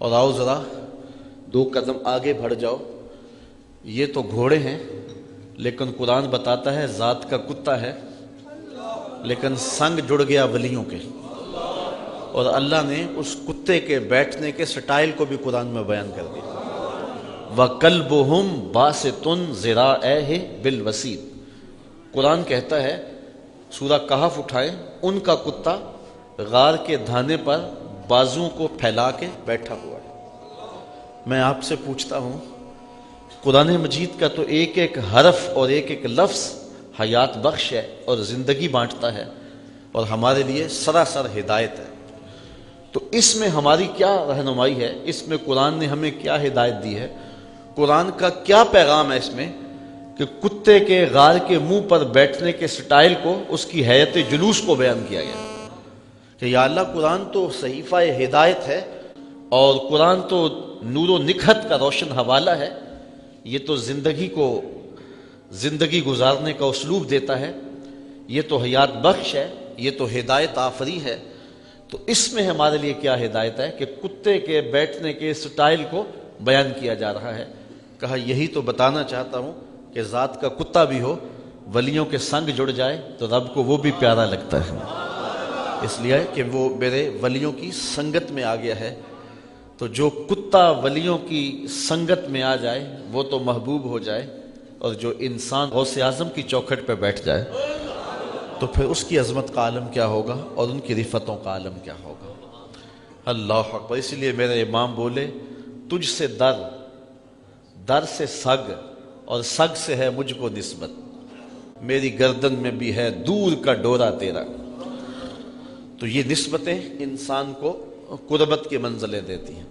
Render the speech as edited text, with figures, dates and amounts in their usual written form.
اور آؤ ذرا 2 قدم آگے بڑھ جاؤ. یہ تو گھوڑے ہیں لیکن قرآن بتاتا ہے ذات کا کتا ہے، لیکن سنگ جڑ گیا ولیوں کے. اور اللہ نے اس کتے کے بیٹھنے کے سٹائل کو بھی قرآن میں بیان کر دیا. وَقَلْبُهُمْ بَاسِطٌ ذِرَاعَيْهِ بِالْوَسِيدِ. قرآن کہتا ہے سورہ کہف اٹھائیں، ان کا کتا غار کے دھانے پر بازوؤں کو پھیلا کے بیٹھا ہوا ہے. میں آپ سے پوچھتا ہوں، قرآن مجید کا تو ایک ایک حرف اور ایک ایک لفظ حیات بخش ہے اور زندگی بانٹتا ہے اور ہمارے لیے سراسر ہدایت ہے. تو اس میں ہماری کیا رہنمائی ہے؟ اس میں قرآن نے ہمیں کیا ہدایت دی ہے؟ قرآن کا کیا پیغام ہے اس میں کہ کتے کے غار کے منہ پر بیٹھنے کے سٹائل کو، اس کی حیت جلوس کو بیان کیا گیا کہ یا اللہ قرآن تو صحیفہ ہدایت ہے اور قرآن تو نور و نکھت کا روشن حوالہ ہے. یہ تو زندگی گزارنے کا اسلوب دیتا ہے، یہ تو حیات بخش ہے، یہ تو ہدایت آفری ہے. تو اس میں ہمارے لیے کیا ہدایت ہے کہ کتے کے بیٹھنے کے سٹائل کو بیان کیا جا رہا ہے. کہا یہی تو بتانا چاہتا ہوں کہ ذات کا کتا بھی ہو، ولیوں کے سنگ جڑ جائے تو رب کو وہ بھی پیارا لگتا ہے، اس لیے کہ وہ میرے ولیوں کی سنگت میں آ گیا ہے. تو جو کتا ولیوں کی سنگت میں آ جائے وہ تو محبوب ہو جائے، اور جو انسان غوث اعظم کی چوکھٹ پہ بیٹھ جائے تو پھر اس کی عظمت کا عالم کیا ہوگا اور ان کی رفتوں کا عالم کیا ہوگا. اللہ اکبر. اس لیے میرے امام بولے تجھ سے در سے سگ اور سگ سے ہے مجھ کو نسبت، میری گردن میں بھی ہے دور کا ڈورا تیرا. تو یہ نسبتیں انسان کو قربت کی منزلیں دیتی ہیں.